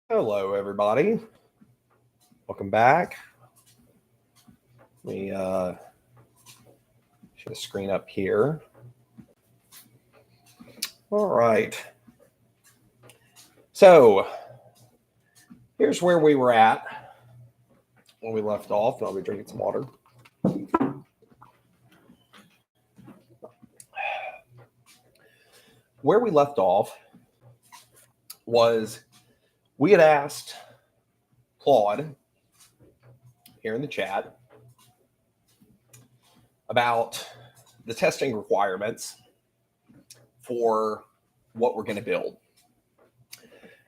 Hello, everybody. Welcome back. Let me share the screen up here. All right. So here's where we were at when we left off. I'll be drinking some water. Where we left off was we had asked Claude here in the chat about the testing requirements for what we're going to build.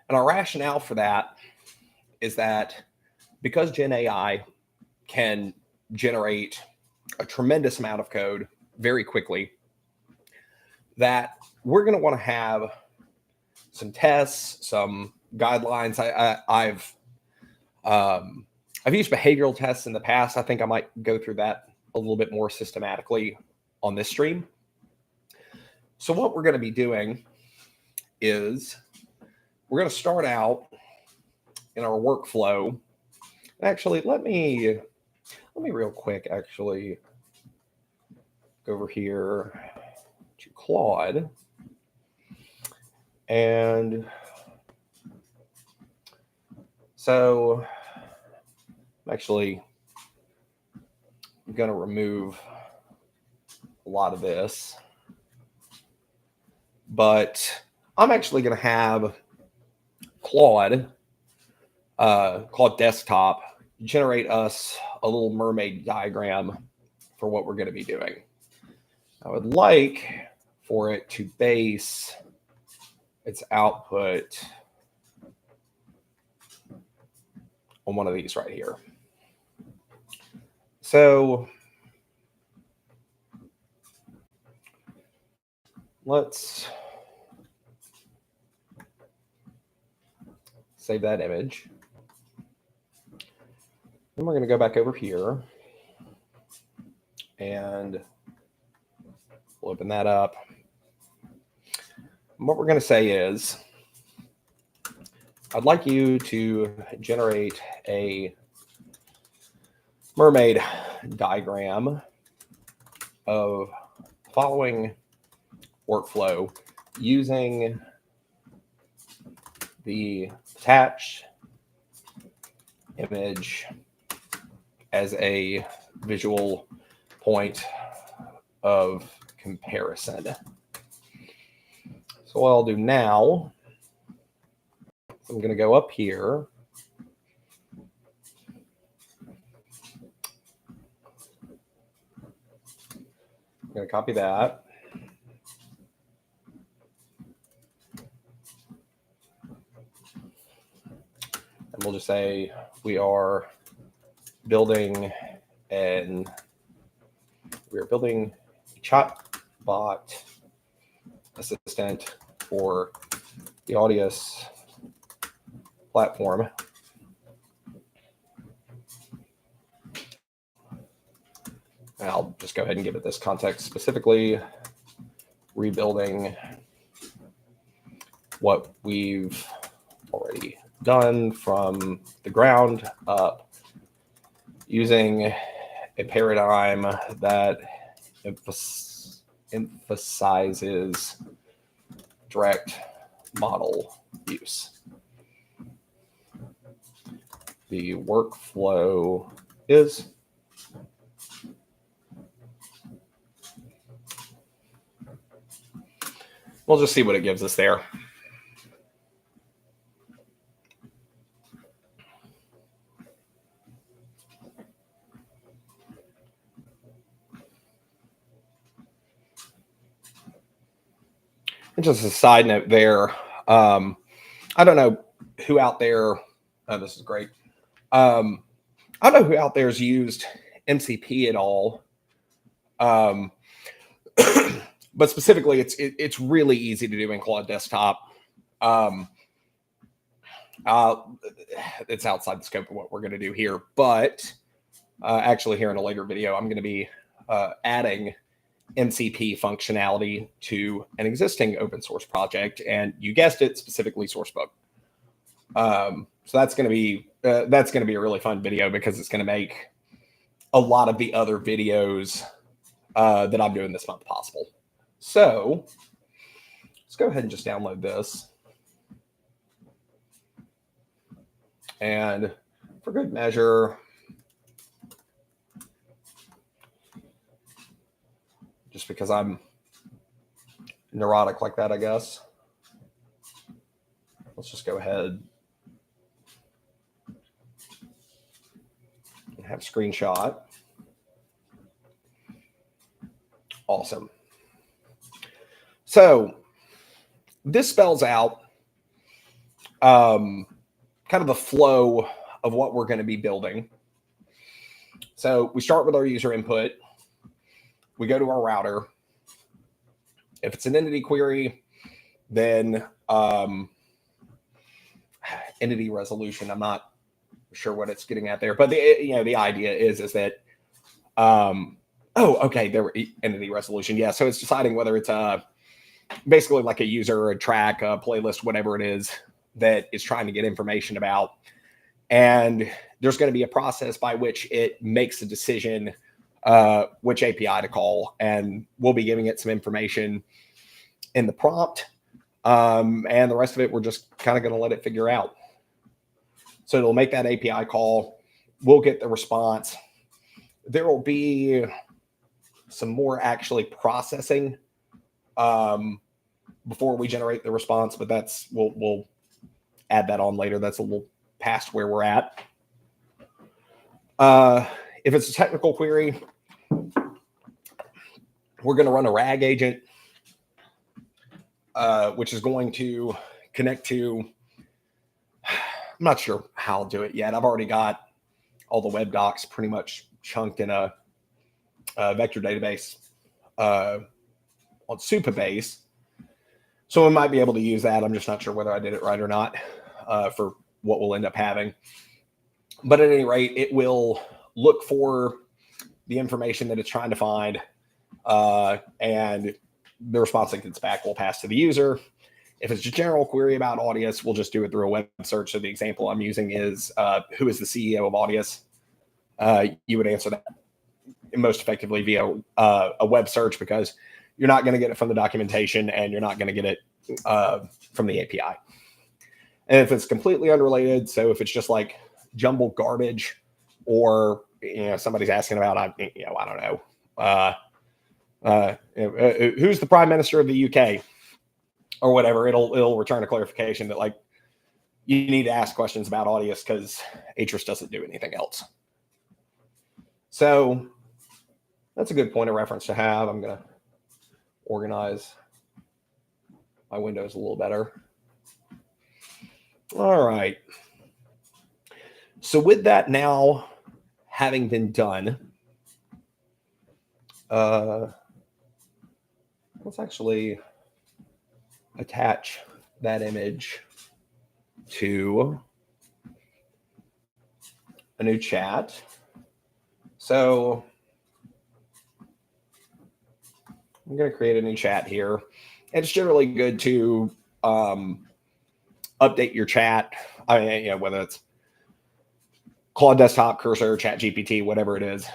And our rationale for that is that because Gen AI can generate a tremendous amount of code very quickly, that we're going to want to have some tests, some guidelines. I've used behavioral tests in the past. I think I might go through that a little bit more systematically on this stream. So what we're going to be doing is we're going to start out in our workflow. Actually, let me real quick actually go over here to Claude. And so I'm actually going to remove a lot of this, but I'm actually going to have Claude Desktop generate us a little mermaid diagram for what we're going to be doing. I would like for it to base its output on one of these right here. So let's save that image. Then we're going to go back over here and we'll open that up. And what we're going to say is, I'd like you to generate a mermaid diagram of following workflow using the attached image as a visual point of comparison. So what I'll do now, I'm going to go up here. I'm going to copy that. And we'll just say we are building a chatbot assistant for the Audius platform. And I'll just go ahead and give it this context, specifically rebuilding what we've already done from the ground up using a paradigm that emphasizes direct model use. The workflow is we'll just see what it gives us there. And just a side note there, I don't know who out there, this is great. I don't know who out there has used MCP at all. But specifically, it's really easy to do in Claude Desktop. It's outside the scope of what we're going to do here, but actually here in a later video, I'm going to be adding MCP functionality to an existing open source project, and you guessed it, specifically Sourcebook. So that's going to be a really fun video because it's going to make a lot of the other videos that I'm doing this month possible. So let's go ahead and just download this. And for good measure, just because I'm neurotic like that, I guess, let's just go ahead and have a screenshot. Awesome. So this spells out kind of the flow of what we're going to be building. So we start with our user input. We go to our router. If it's an entity query, then entity resolution, I'm not sure what it's getting at there, but the idea is that there were entity resolution. Yeah, so it's deciding whether it's basically like a user or a track, a playlist, whatever it is that is trying to get information about. And there's going to be a process by which it makes a decision which API to call, and we'll be giving it some information in the prompt, and the rest of it we're just kind of going to let it figure out. So it'll make that API call. We'll get the response. There will be some more actually processing before we generate the response, but we'll add that on later. That's a little past where we're at. If it's a technical query, we're going to run a RAG agent, which is going to connect to, I'm not sure how I'll do it yet. I've already got all the web docs pretty much chunked in a vector database on Supabase. So we might be able to use that. I'm just not sure whether I did it right or not for what we'll end up having. But at any rate, it will look for the information that it's trying to find, and the response that gets back will pass to the user. If it's a general query about Audius, we'll just do it through a web search. So the example I'm using is, who is the CEO of Audius? You would answer that most effectively via a web search, because you're not going to get it from the documentation and you're not going to get it from the API. And if it's completely unrelated, so if it's just like jumbled garbage, or somebody's asking about, I don't know, who's the Prime Minister of the UK or whatever, it'll return a clarification that like you need to ask questions about Audius because Atris doesn't do anything else. So that's a good point of reference to have. I'm going to organize my windows a little better. All right. So with that now having been done, let's actually attach that image to a new chat. So I'm going to create a new chat here. And it's generally good to update your chat. I mean, whether it's Claude Desktop, Cursor, ChatGPT, whatever it is,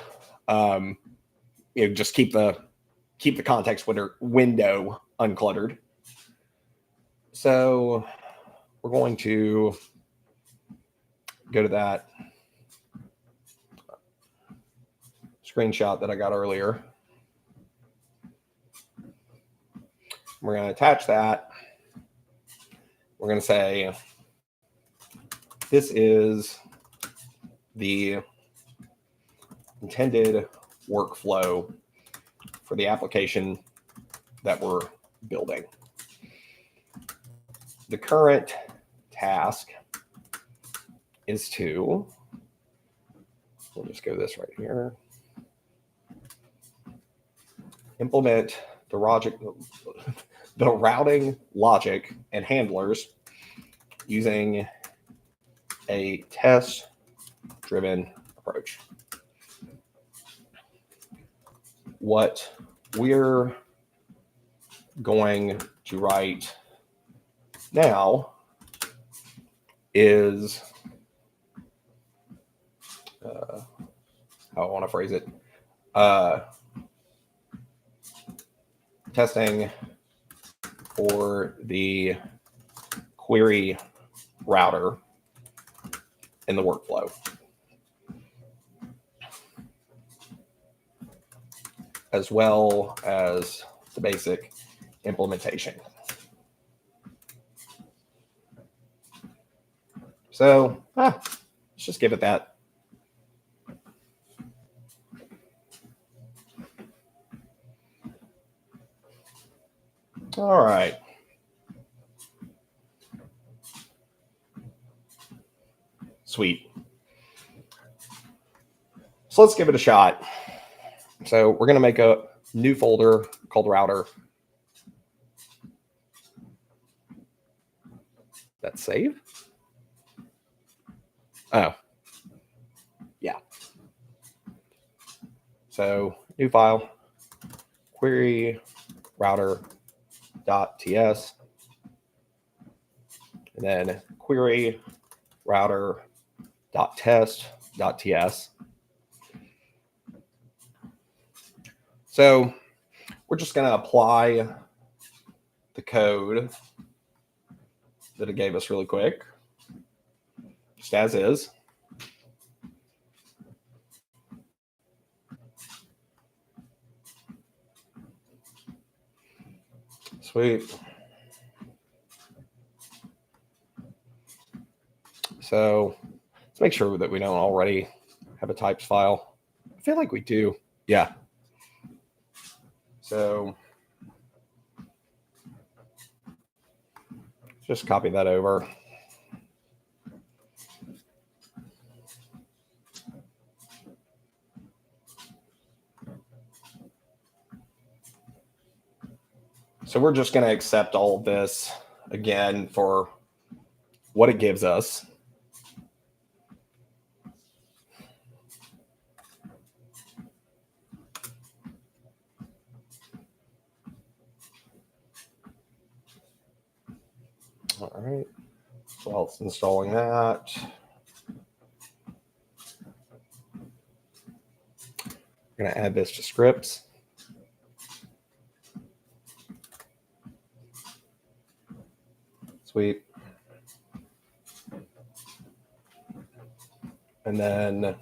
just keep the context window uncluttered. So we're going to go to that screenshot that I got earlier. We're going to attach that. We're going to say, this is the intended workflow for the application that we're building. The current task is to, we'll just go this right here, implement the routing logic and handlers using a test-driven approach. What we're going to write now is how I want to phrase it. Testing for the query router in the workflow, as well as the basic implementation. So let's just give it that. All right. Sweet. So let's give it a shot. So we're going to make a new folder called router. That's save. Oh, yeah. So new file, query router.ts, and then query router.test.ts. So we're just going to apply the code that it gave us really quick, just as is. Sweet. So let's make sure that we don't already have a types file. I feel like we do. Yeah. So just copy that over. So we're just going to accept all of this again for what it gives us. All right. So while it's installing that, we're going to add this to scripts. Sweet. And then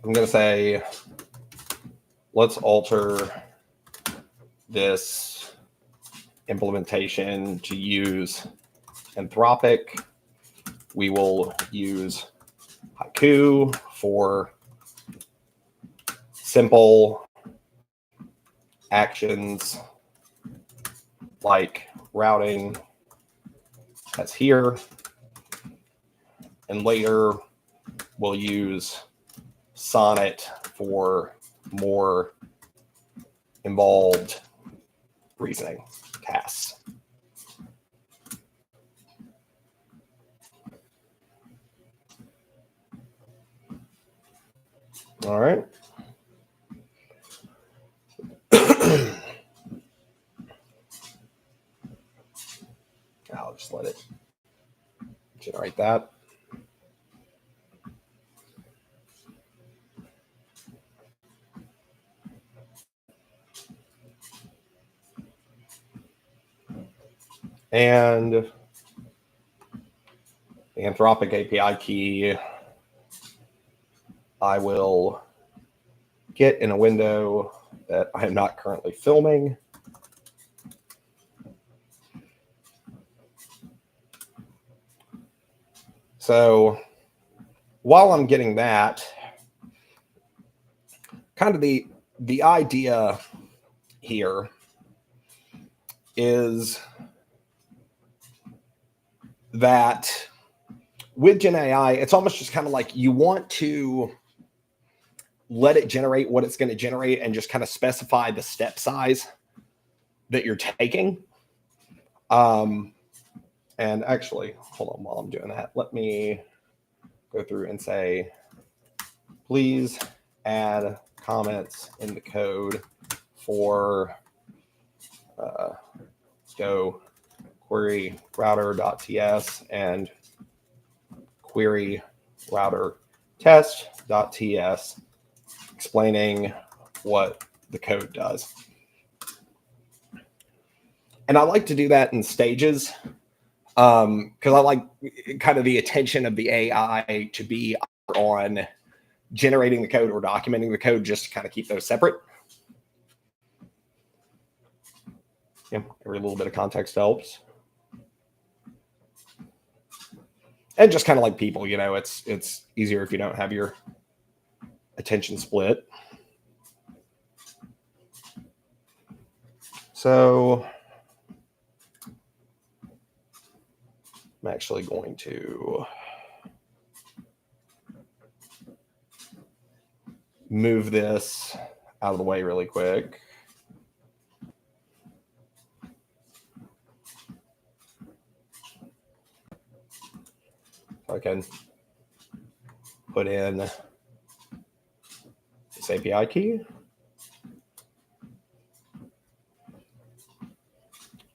I'm going to say, let's alter this implementation to use Anthropic. We will use Haiku for simple actions like routing, as here. And later we'll use Sonnet for more involved reasoning tasks. All right. I'll just let it generate that. And the Anthropic API key, I will get in a window that I am not currently filming. So while I'm getting that, kind of the idea here is that with Gen AI, it's almost just kind of like you want to let it generate what it's going to generate and just kind of specify the step size that you're taking. And actually, hold on, while I'm doing that, let me go through and say, please add comments in the code for let's go query router.ts and query router test.ts explaining what the code does. And I like to do that in stages because I like kind of the attention of the AI to be on generating the code or documenting the code, just to kind of keep those separate. Every little bit of context helps. And just kind of like people, it's easier if you don't have your attention split. So I'm actually going to move this out of the way really quick. So I can put in this API key.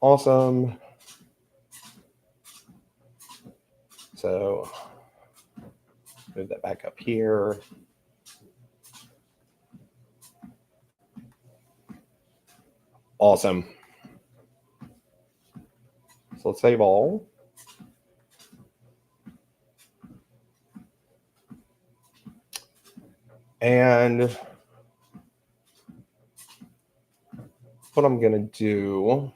Awesome. So move that back up here. Awesome. So let's save all. And what I'm going to do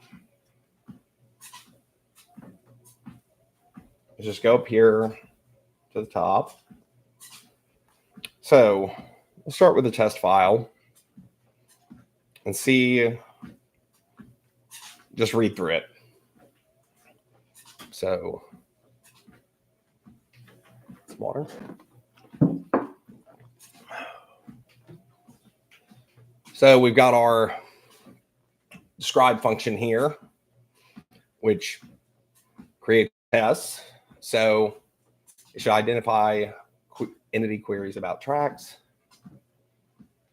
is just go up here to the top. So we'll start with the test file and see, just read through it. So it's water. So we've got our describe function here, which creates tests. So it should identify entity queries about tracks.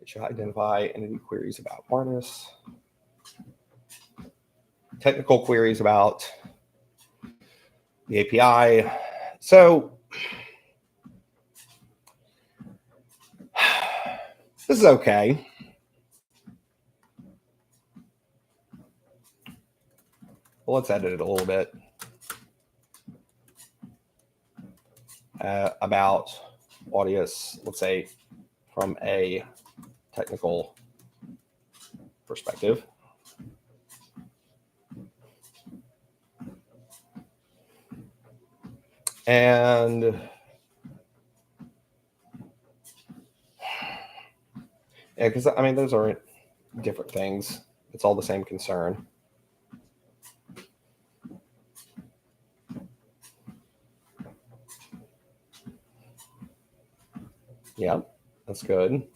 It should identify entity queries about harness. Technical queries about the API. So this is okay. Well, let's edit it a little bit. About Audius, let's say from a technical perspective. And yeah, because I mean, those aren't different things. It's all the same concern. Yeah, that's good.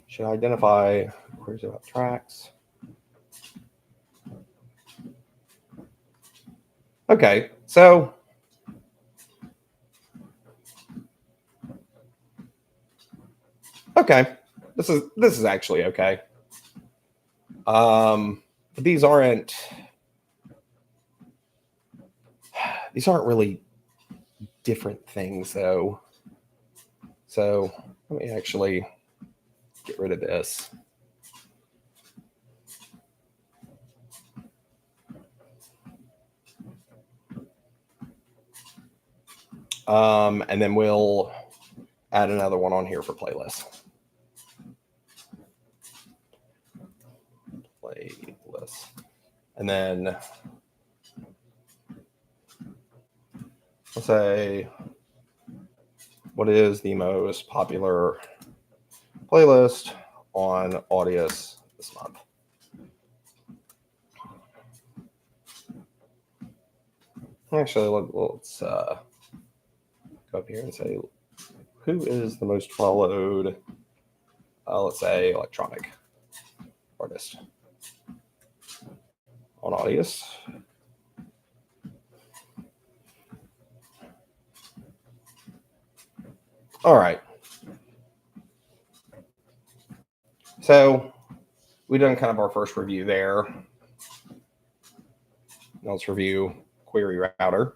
Should identify queries about tracks. Okay, so okay, this is actually okay. But these aren't really different things though. So let me actually get rid of this. And then we'll add another one on here for playlist. And then let's say, what is the most popular playlist on Audius this month? Actually, let's go up here and say, who is the most followed, let's say, electronic artist on Audius? All right. So we've done kind of our first review there. Now let's review query router.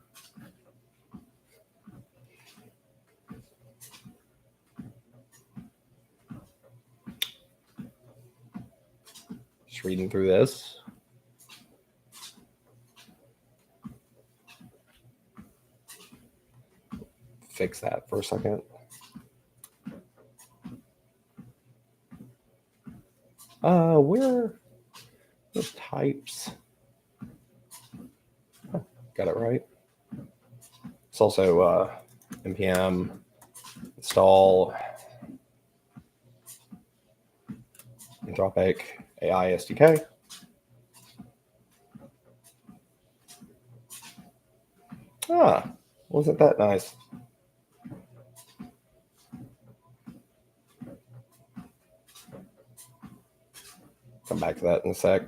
Just reading through this. Fix that for a second. Where the types? Oh, got it right. It's also npm install Anthropic AI SDK. Wasn't that nice? Come back to that in a sec.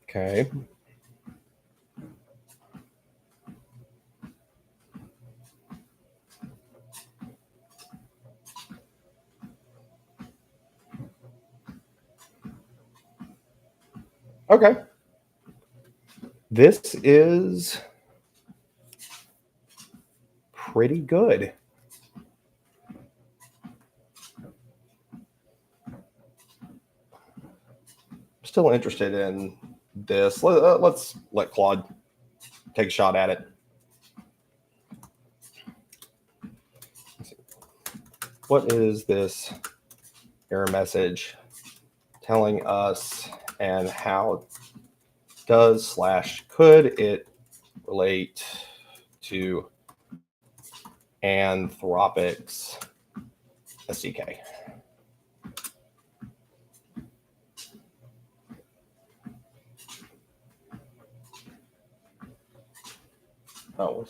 Okay. Okay. This is pretty good. Still interested in this. Let's let Claude take a shot at it. What is this error message telling us, and how does / could it relate to Anthropic's SDK? Oh.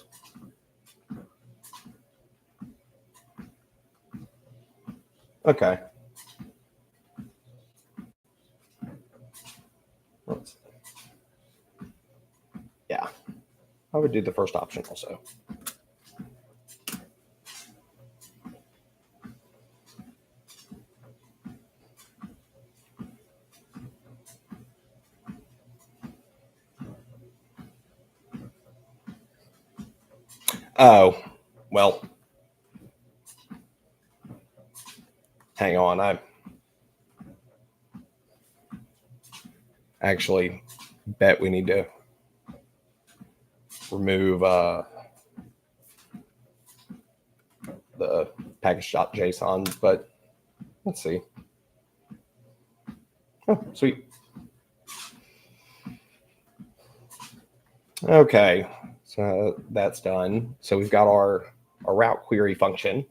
Okay. Yeah. I would do the first option also. Oh, well, hang on. I actually bet we need to remove the package.json, but let's see. Oh, sweet. Okay, so that's done. So we've got our route query function.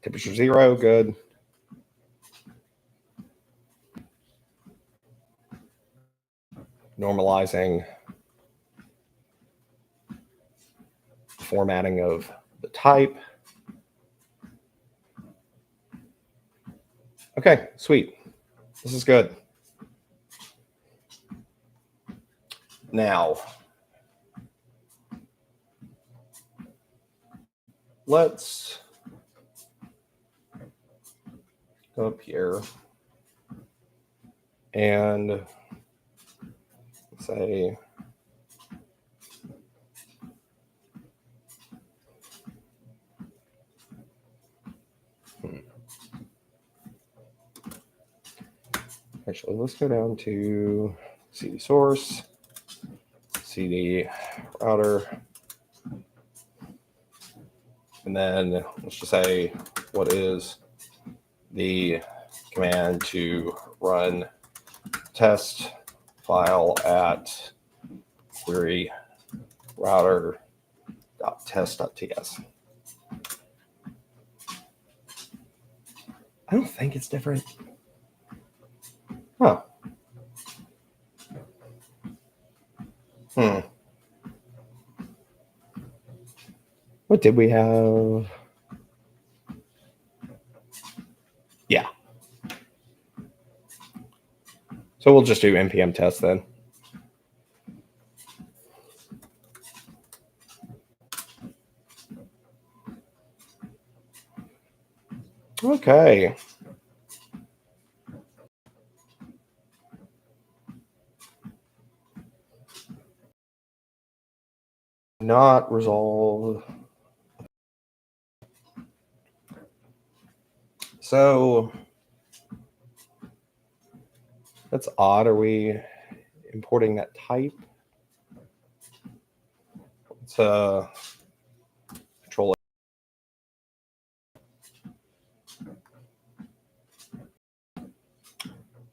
Temperature 0, good. Normalizing formatting of the type. Okay, sweet. This is good. Now, let's go up here and say actually, let's go down to cd source, cd router, and then let's just say what is the command to run test file at query router.test.ts. I don't think it's different. Huh. What did we have? Yeah. So we'll just do npm test then. Okay. not resolve. So that's odd. Are we importing that type? Let's control it.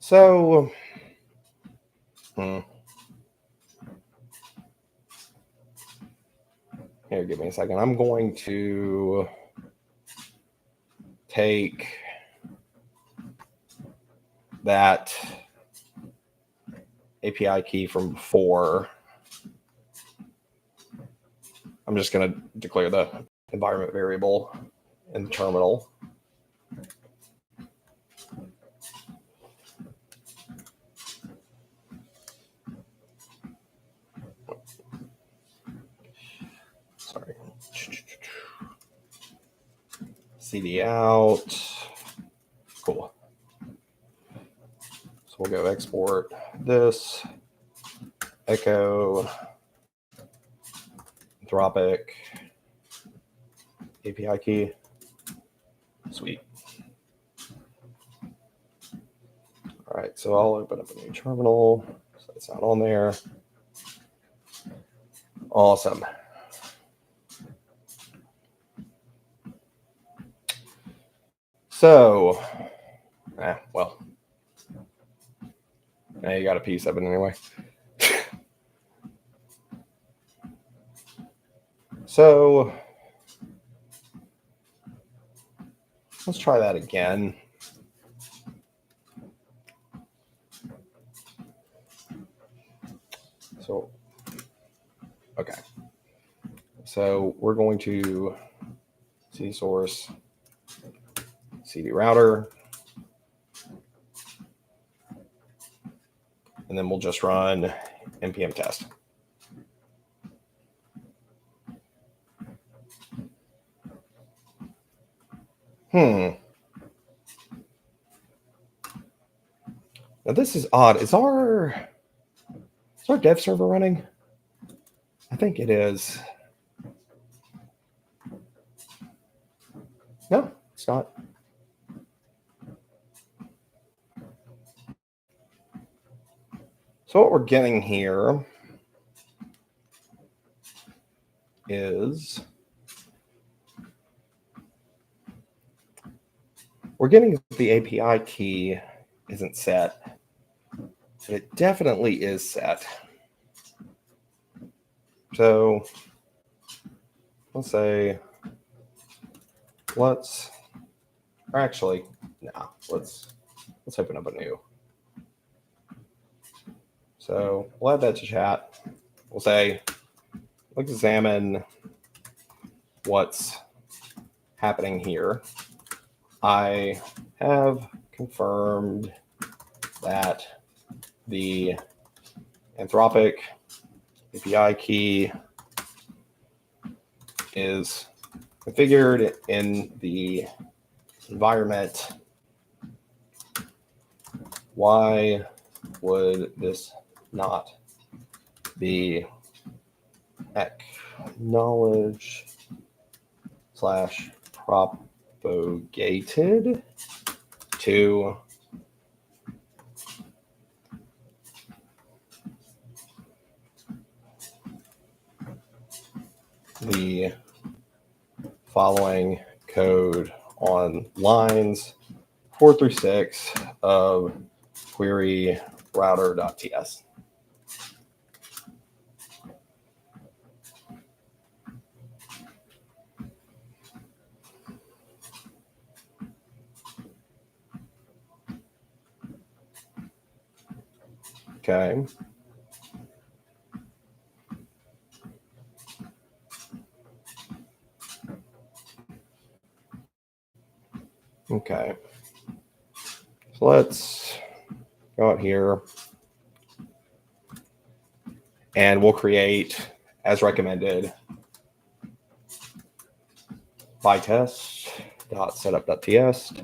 So here, give me a second. I'm going to take that API key from before. I'm just going to declare the environment variable in the terminal. Sorry. CD out. Cool. So we'll go export this, echo, Anthropic, API key. Sweet. All right, so I'll open up a new terminal. So it's not on there. Awesome. So, well, you got a piece of it anyway. So let's try that again. So, okay. So we're going to CD source, CD router, and then we'll just run npm test. Now this is odd. Is our dev server running? I think it is. No, it's not. So what we're getting here is we're getting the API key isn't set, but it definitely is set. So let's say, let's open up a new. So we'll add that to chat. We'll say, let's examine what's happening here. I have confirmed that the Anthropic API key is configured in the environment. Why would this not be acknowledged / propagated to the following code on lines 4 through 6 of query router.ts. Okay. Okay. So let's go out here and we'll create, as recommended, by test.setup.ts.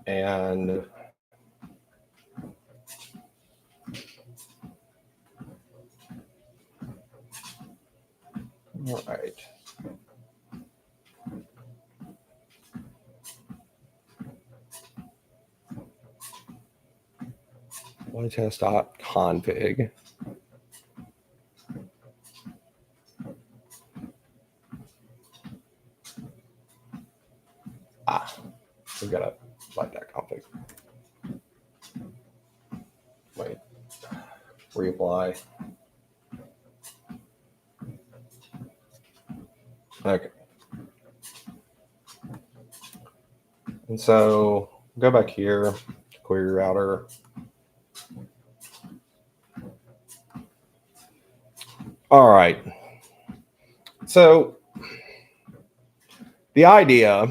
And All right. Playtest.config. We've got to like that config. Wait. Reapply. Okay. And so go back here, query router. All right. So the idea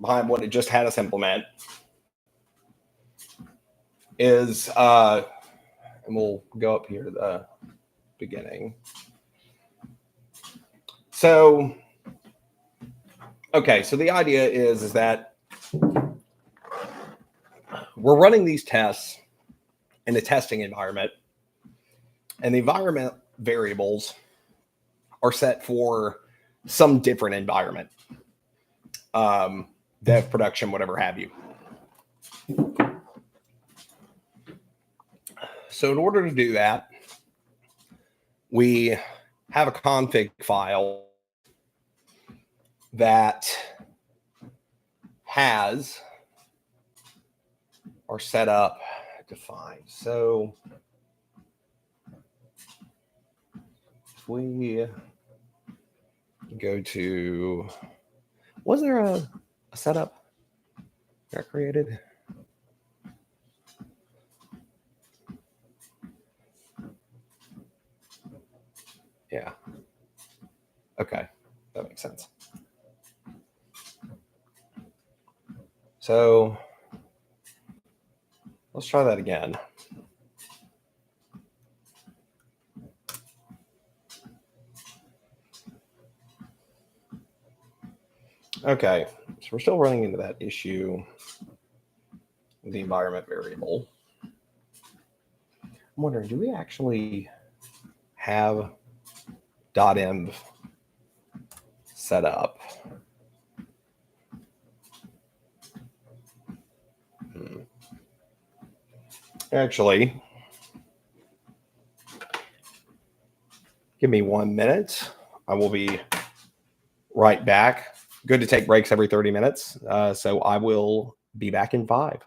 behind what it just had us implement is, and we'll go up here to the beginning. So, okay, so the idea is that we're running these tests in a testing environment, and the environment variables are set for some different environment, dev, production, whatever have you. So in order to do that, we have a config file that has our setup defined. So if we go to, was there a setup that created? Yeah. Okay, that makes sense. So let's try that again. Okay, so we're still running into that issue with the environment variable. I'm wondering, do we actually have .env set up? Actually, give me 1 minute. I will be right back. Good to take breaks every 30 minutes. So I will be back in 5.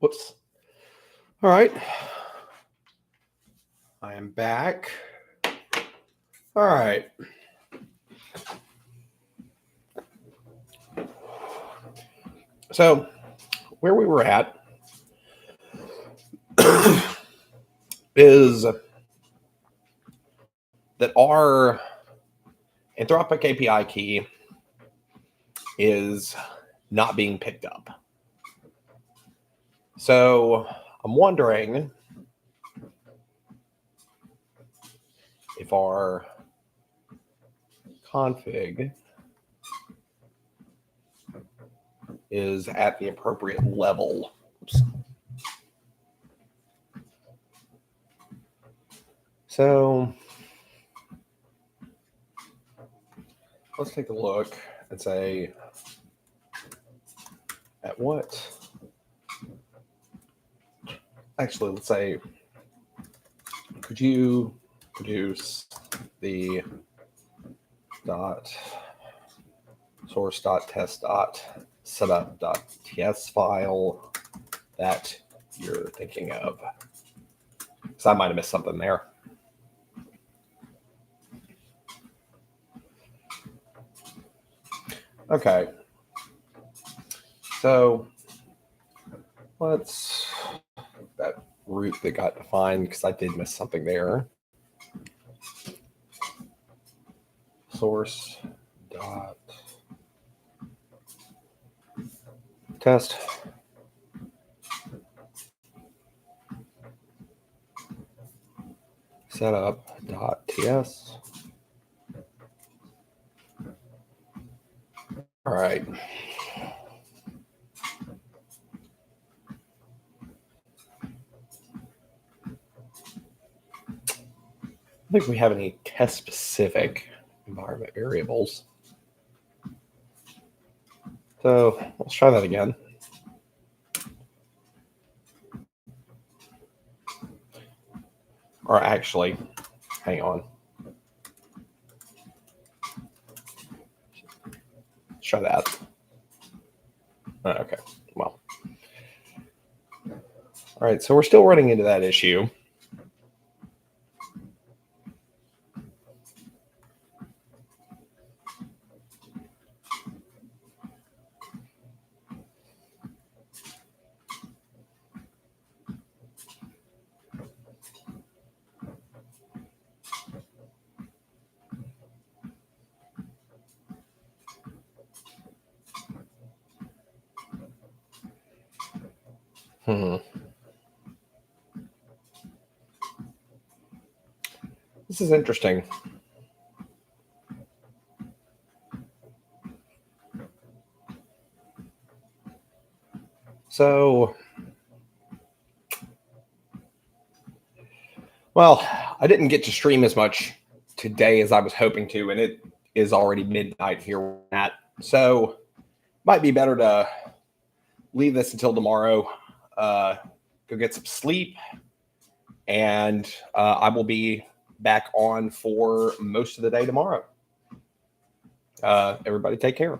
Whoops. All right. I am back. All right. So where we were at is that our Anthropic API key is not being picked up. So I'm wondering if our config is at the appropriate level. Oops. So let's take a look and say, at what? Actually, let's say, could you produce the source.test.setup.ts file that you're thinking of? Because I might have missed something there. Okay. So let's that root that got defined, because I did miss something there. Source dot test setup.ts. All right. I don't think we have any test specific environment variables. So let's try that again. Or actually, hang on. Let's try that. Okay, well. All right, so we're still running into that issue. This is interesting. So, well, I didn't get to stream as much today as I was hoping to, and it is already midnight here at. So, might be better to leave this until tomorrow. Go get some sleep, and I will be back on for most of the day tomorrow. Everybody take care.